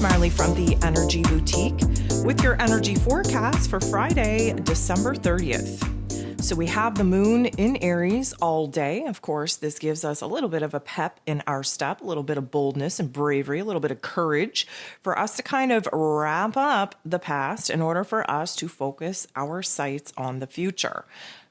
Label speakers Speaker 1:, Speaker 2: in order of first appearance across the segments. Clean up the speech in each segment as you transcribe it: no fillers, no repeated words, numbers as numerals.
Speaker 1: Smiley from the Energy Boutique with your energy forecast for Friday, December 30th. So we have the moon in Aries all day. Of course, this gives us a little bit of a pep in our step, a little bit of boldness and bravery, a little bit of courage for us to kind of wrap up the past in order for us to focus our sights on the future.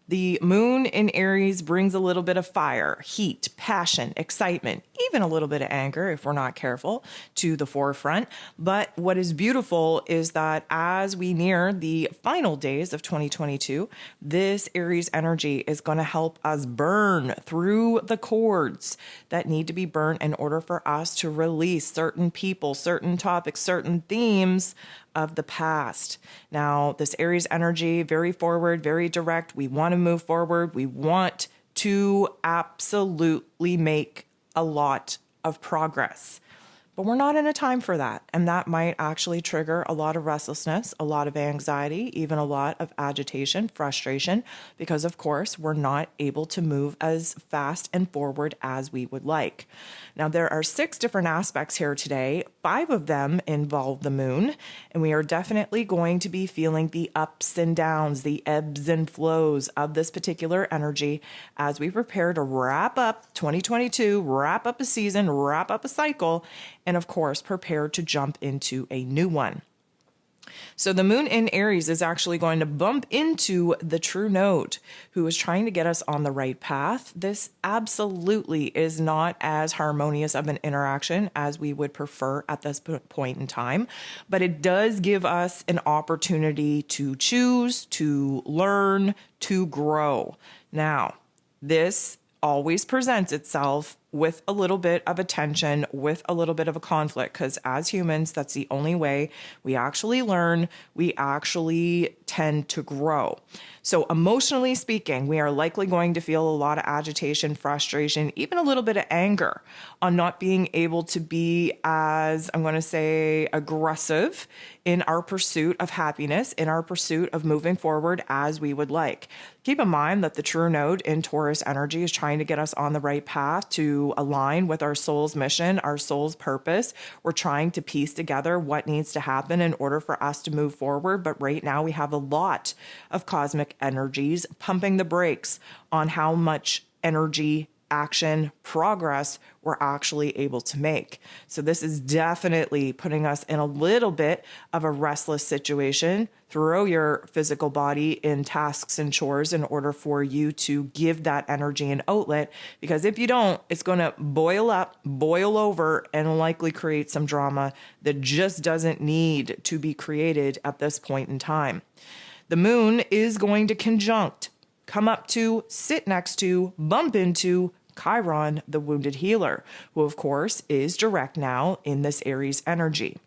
Speaker 1: The moon in Aries brings a little bit of fire, heat, passion, excitement, even a little bit of anger if we're not careful to the forefront. But what is beautiful is that as we near the final days of 2022, this Aries energy is going to help us burn through the cords that need to be burnt in order for us to release certain people, certain topics, certain themes of the past. Now, this Aries energy, very forward, very direct. We want to move forward. We want to absolutely make a lot of progress. But we're not in a time for that. And that might actually trigger a lot of restlessness, a lot of anxiety, even a lot of agitation, frustration, because of course, we're not able to move as fast and forward as we would like. Now, there are 6 different aspects here today. 5 of them involve the moon, and we are definitely going to be feeling the ups and downs, the ebbs and flows of this particular energy as we prepare to wrap up 2022, wrap up a season, wrap up a cycle, and of course, prepare to jump into a new one. So the moon in Aries is actually going to bump into the true node who is trying to get us on the right path. This absolutely is not as harmonious of an interaction as we would prefer at this point in time, but it does give us an opportunity to choose, to learn, to grow. Now, this always presents itself with a little bit of a tension, with a little bit of a conflict, because as humans, that's the only way we actually learn, we actually tend to grow. So emotionally speaking, we are likely going to feel a lot of agitation, frustration, even a little bit of anger on not being able to be as, I'm going to say, aggressive in our pursuit of happiness, in our pursuit of moving forward as we would like. Keep in mind that the true node in Taurus energy is trying to get us on the right path to align with our soul's mission, our soul's purpose. We're trying to piece together what needs to happen in order for us to move forward. But right now we have a lot of cosmic energies pumping the brakes on how much energy, action, progress we're actually able to make. So this is definitely putting us in a little bit of a restless situation. Throw your physical body in tasks and chores in order for you to give that energy an outlet, because if you don't, it's going to boil up, boil over, and likely create some drama that just doesn't need to be created at this point in time. The moon is going to conjunct, come up to, sit next to, bump into Chiron, the wounded healer, who of course is direct now in this Aries energy.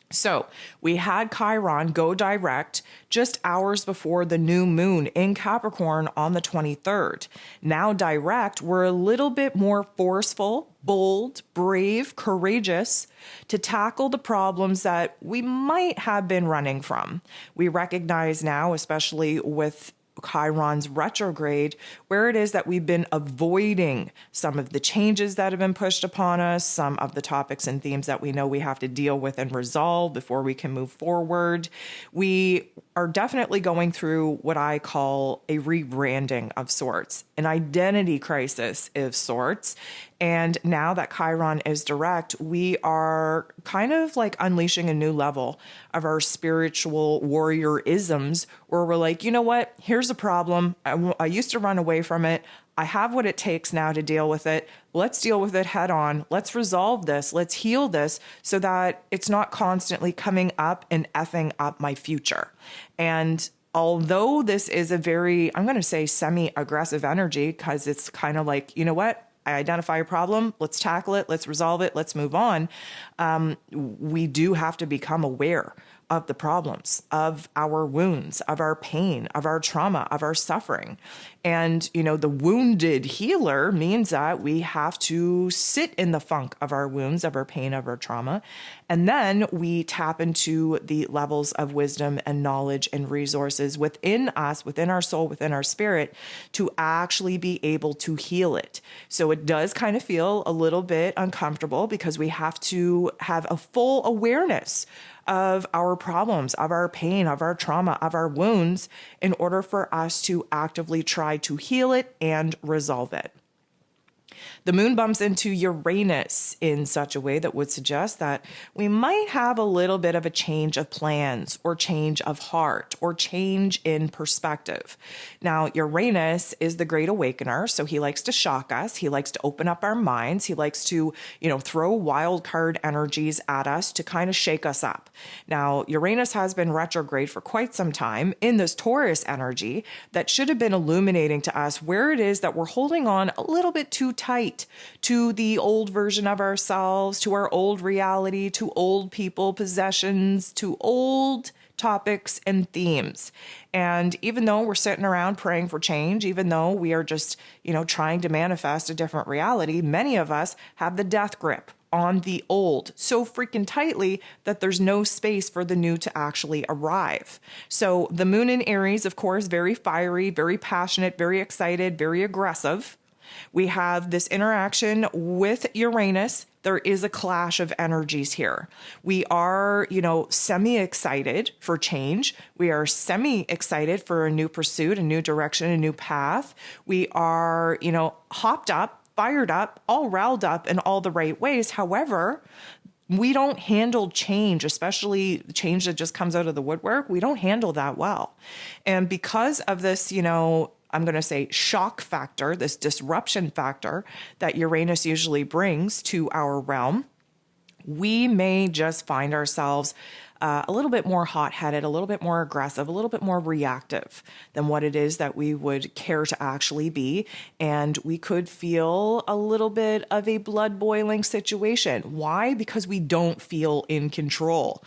Speaker 1: So we had Chiron go direct just hours before the new moon in Capricorn on the 23rd. Now direct, we're a little bit more forceful, bold, brave, courageous to tackle the problems that we might have been running from. We recognize now, especially with Chiron's retrograde, where it is that we've been avoiding some of the changes that have been pushed upon us, some of the topics and themes that we know we have to deal with and resolve before we can move forward. We are definitely going through what I call a rebranding of sorts, an identity crisis of sorts. And now that Chiron is direct, we are kind of like unleashing a new level of our spiritual warrior-isms, where we're like, you know what? Here's a problem. I used to run away from it. I have what it takes now to deal with it. Let's deal with it head on. Let's resolve this. Let's heal this so that it's not constantly coming up and effing up my future. And although this is a very, I'm going to say semi-aggressive energy, because it's kind of like, you know what? I identify a problem, let's tackle it, let's resolve it, let's move on. We do have to become aware of the problems, of our wounds, of our pain, of our trauma, of our suffering. And, the wounded healer means that we have to sit in the funk of our wounds, of our pain, of our trauma. And then we tap into the levels of wisdom and knowledge and resources within us, within our soul, within our spirit, to actually be able to heal it. So it does kind of feel a little bit uncomfortable because we have to have a full awareness of our problems, of our pain, of our trauma, of our wounds, in order for us to actively try to heal it and resolve it. The moon bumps into Uranus in such a way that would suggest that we might have a little bit of a change of plans or change of heart or change in perspective. Now, Uranus is the great awakener, so he likes to shock us. He likes to open up our minds. He likes to, throw wild card energies at us to kind of shake us up. Now, Uranus has been retrograde for quite some time in this Taurus energy that should have been illuminating to us where it is that we're holding on a little bit too tight to the old version of ourselves, to our old reality, to old people, possessions, to old topics and themes. And even though we're sitting around praying for change, even though we are just, trying to manifest a different reality, many of us have the death grip on the old so freaking tightly that there's no space for the new to actually arrive. So the moon in Aries, of course, very fiery, very passionate, very excited, very aggressive. We have this interaction with Uranus. There is a clash of energies here. We are, semi-excited for change. We are semi-excited for a new pursuit, a new direction, a new path. We are, hopped up, fired up, all riled up in all the right ways. However, we don't handle change, especially change that just comes out of the woodwork. We don't handle that well. And because of this, I'm going to say shock factor, this disruption factor that Uranus usually brings to our realm, we may just find ourselves a little bit more hot-headed, a little bit more aggressive, a little bit more reactive than what it is that we would care to actually be. And we could feel a little bit of a blood-boiling situation. Why? Because we don't feel in control.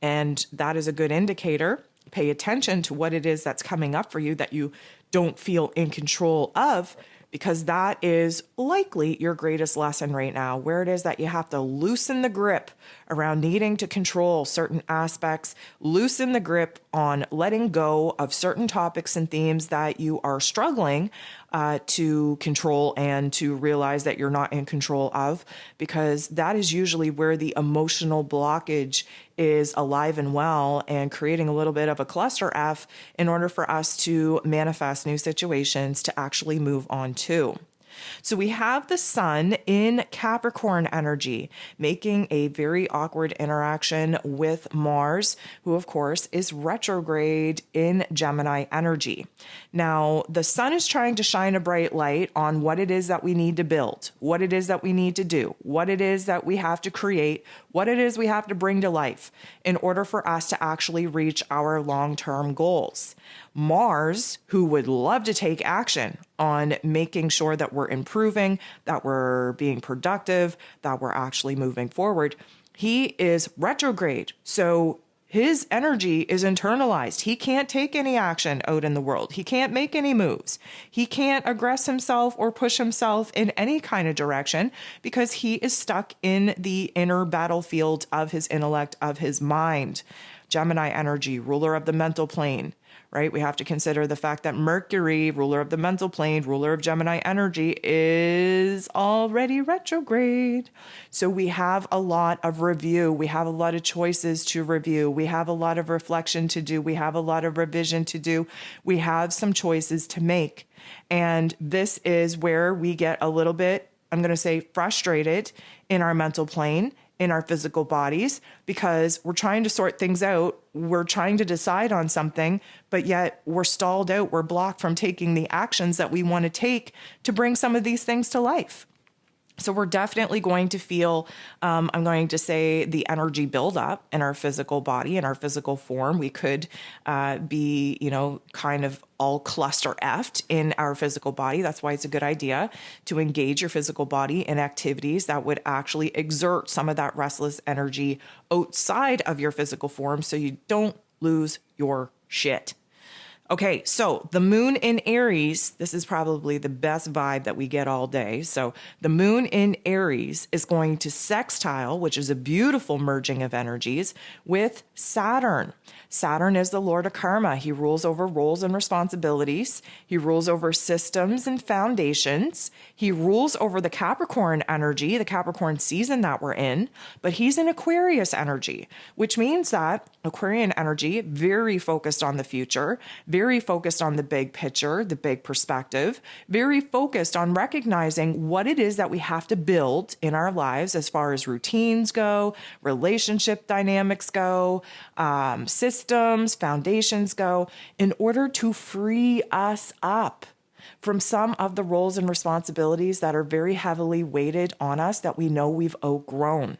Speaker 1: And that is a good indicator. Pay attention to what it is that's coming up for you that you don't feel in control of, because that is likely your greatest lesson right now, where it is that you have to loosen the grip around needing to control certain aspects, loosen the grip on letting go of certain topics and themes that you are struggling to control and to realize that you're not in control of, because that is usually where the emotional blockage is alive and well and creating a little bit of a cluster F in order for us to manifest new situations to actually move on to. So we have the sun in Capricorn energy, making a very awkward interaction with Mars, who of course is retrograde in Gemini energy. Now, the sun is trying to shine a bright light on what it is that we need to build, what it is that we need to do, what it is that we have to create, what it is we have to bring to life in order for us to actually reach our long-term goals. Mars, who would love to take action on making sure that we're improving, that we're being productive, that we're actually moving forward, he is retrograde. So his energy is internalized. He can't take any action out in the world. He can't make any moves. He can't aggress himself or push himself in any kind of direction because he is stuck in the inner battlefield of his intellect, of his mind. Gemini energy, ruler of the mental plane, right? We have to consider the fact that Mercury, ruler of the mental plane, ruler of Gemini energy, is already retrograde. So we have a lot of review. We have a lot of choices to review. We have a lot of reflection to do. We have a lot of revision to do. We have some choices to make. And this is where we get a little bit, I'm going to say, frustrated in our mental plane, in our physical bodies, because we're trying to sort things out. We're trying to decide on something, but yet we're stalled out. We're blocked from taking the actions that we want to take to bring some of these things to life. So we're definitely going to feel, I'm going to say, the energy buildup in our physical body, in our physical form. We could be, kind of all cluster effed in our physical body. That's why it's a good idea to engage your physical body in activities that would actually exert some of that restless energy outside of your physical form so you don't lose your shit. Okay, so the moon in Aries, this is probably the best vibe that we get all day. So the moon in Aries is going to sextile, which is a beautiful merging of energies, with Saturn. Saturn is the Lord of karma. He rules over roles and responsibilities. He rules over systems and foundations. He rules over the Capricorn energy, the Capricorn season that we're in, but he's in Aquarius energy, which means that Aquarian energy, very focused on the future, very focused on the big picture, the big perspective, very focused on recognizing what it is that we have to build in our lives as far as routines go, relationship dynamics go, systems, foundations go, in order to free us up from some of the roles and responsibilities that are very heavily weighted on us that we know we've outgrown.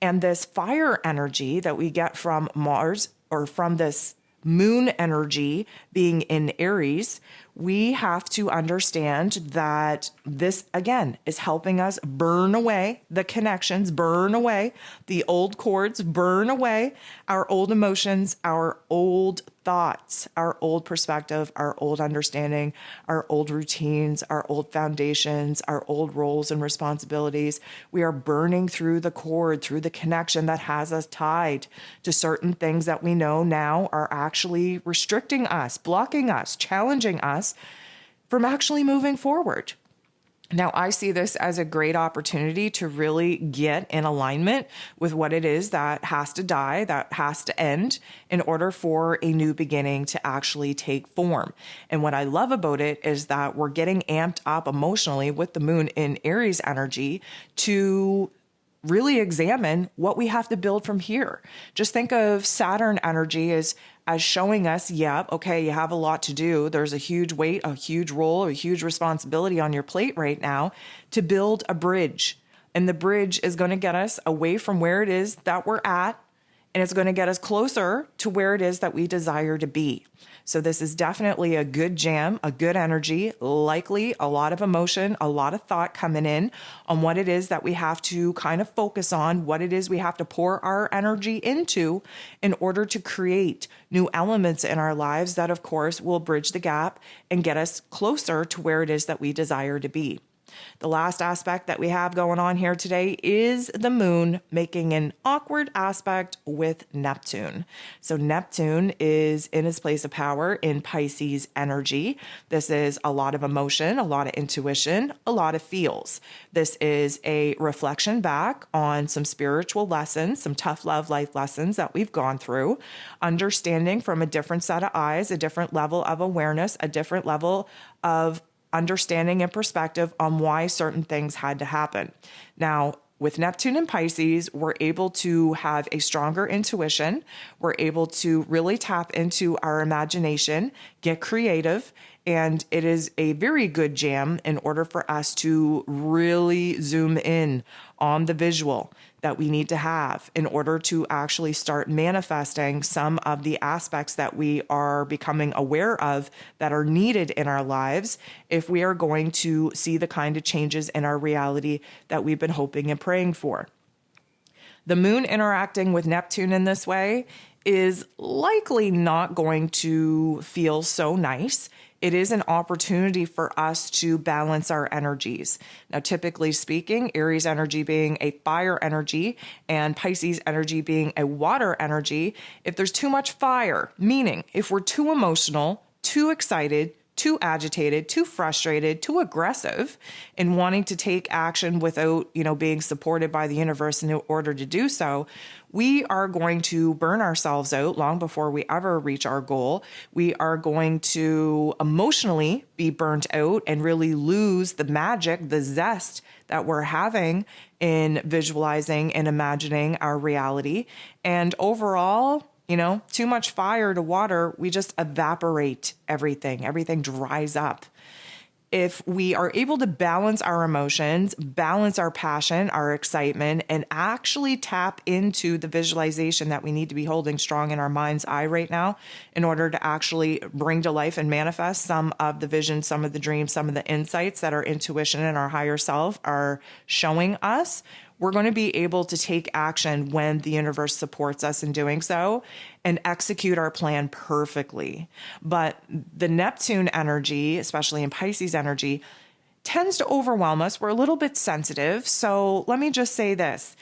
Speaker 1: And this fire energy that we get from Mars, or from this moon energy being in Aries, we have to understand that this, again, is helping us burn away the connections, burn away the old cords, burn away our old emotions, our old thoughts, our old perspective, our old understanding, our old routines, our old foundations, our old roles and responsibilities. We are burning through the cord, through the connection that has us tied to certain things that we know now are actually restricting us, blocking us, challenging us from actually moving forward. Now, I see this as a great opportunity to really get in alignment with what it is that has to die, that has to end in order for a new beginning to actually take form. And what I love about it is that we're getting amped up emotionally with the moon in Aries energy to really examine what we have to build from here. Just think of Saturn energy as showing us, okay, you have a lot to do. There's a huge weight, a huge role, a huge responsibility on your plate right now to build a bridge. And the bridge is going to get us away from where it is that we're at, and it's going to get us closer to where it is that we desire to be. So this is definitely a good jam, a good energy, likely a lot of emotion, a lot of thought coming in on what it is that we have to kind of focus on, what it is we have to pour our energy into in order to create new elements in our lives that, of course, will bridge the gap and get us closer to where it is that we desire to be. The last aspect that we have going on here today is the moon making an awkward aspect with Neptune. So Neptune is in his place of power in Pisces energy. This is a lot of emotion, a lot of intuition, a lot of feels. This is a reflection back on some spiritual lessons, some tough love life lessons that we've gone through, understanding from a different set of eyes, a different level of awareness, a different level of understanding and perspective on why certain things had to happen. Now, with Neptune and Pisces, we're able to have a stronger intuition. We're able to really tap into our imagination, get creative, and it is a very good jam in order for us to really zoom in on the visual that we need to have in order to actually start manifesting some of the aspects that we are becoming aware of that are needed in our lives if we are going to see the kind of changes in our reality that we've been hoping and praying for. The moon interacting with Neptune in this way is likely not going to feel so nice. It is an opportunity for us to balance our energies. Now, typically speaking, Aries energy being a fire energy and Pisces energy being a water energy, if there's too much fire, meaning if we're too emotional, too excited, too agitated, too frustrated, too aggressive in wanting to take action without, being supported by the universe in order to do so, we are going to burn ourselves out long before we ever reach our goal. We are going to emotionally be burnt out and really lose the magic, the zest that we're having in visualizing and imagining our reality. And overall, too much fire to water, we just evaporate everything. Everything dries up. if we are able to balance our emotions, balance our passion, our excitement, and actually tap into the visualization that we need to be holding strong in our mind's eye right now in order to actually bring to life and manifest some of the vision, some of the dreams, some of the insights that our intuition and our higher self are showing us, we're going to be able to take action when the universe supports us in doing so and execute our plan perfectly. But the Neptune energy, especially in Pisces energy, tends to overwhelm us. We're a little bit sensitive. So let me just say this.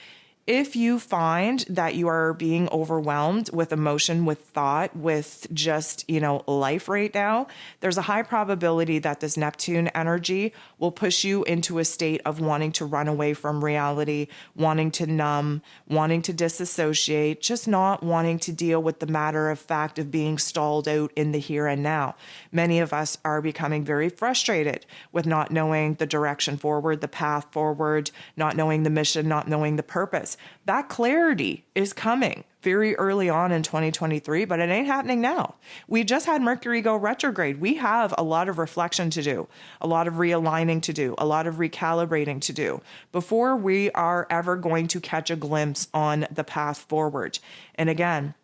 Speaker 1: If you find that you are being overwhelmed with emotion, with thought, with just, life right now, there's a high probability that this Neptune energy will push you into a state of wanting to run away from reality, wanting to numb, wanting to disassociate, just not wanting to deal with the matter of fact of being stalled out in the here and now. Many of us are becoming very frustrated with not knowing the direction forward, the path forward, not knowing the mission, not knowing the purpose. That clarity is coming very early on in 2023, but it ain't happening now. We just had Mercury go retrograde. We have a lot of reflection to do, a lot of realigning to do, a lot of recalibrating to do before we are ever going to catch a glimpse on the path forward. And again,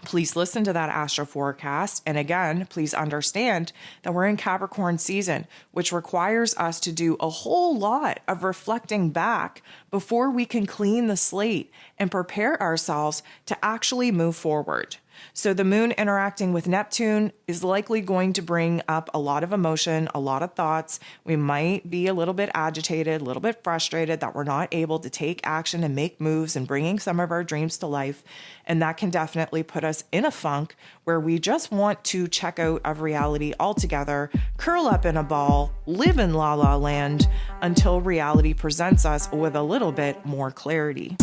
Speaker 1: please listen to that astro forecast. And again, please understand that we're in Capricorn season, which requires us to do a whole lot of reflecting back before we can clean the slate and prepare ourselves to actually move forward. So the moon interacting with Neptune is likely going to bring up a lot of emotion, a lot of thoughts. We might be a little bit agitated, a little bit frustrated that we're not able to take action and make moves and bringing some of our dreams to life. And that can definitely put us in a funk where we just want to check out of reality altogether, curl up in a ball, live in la la land until reality presents us with a little bit more clarity.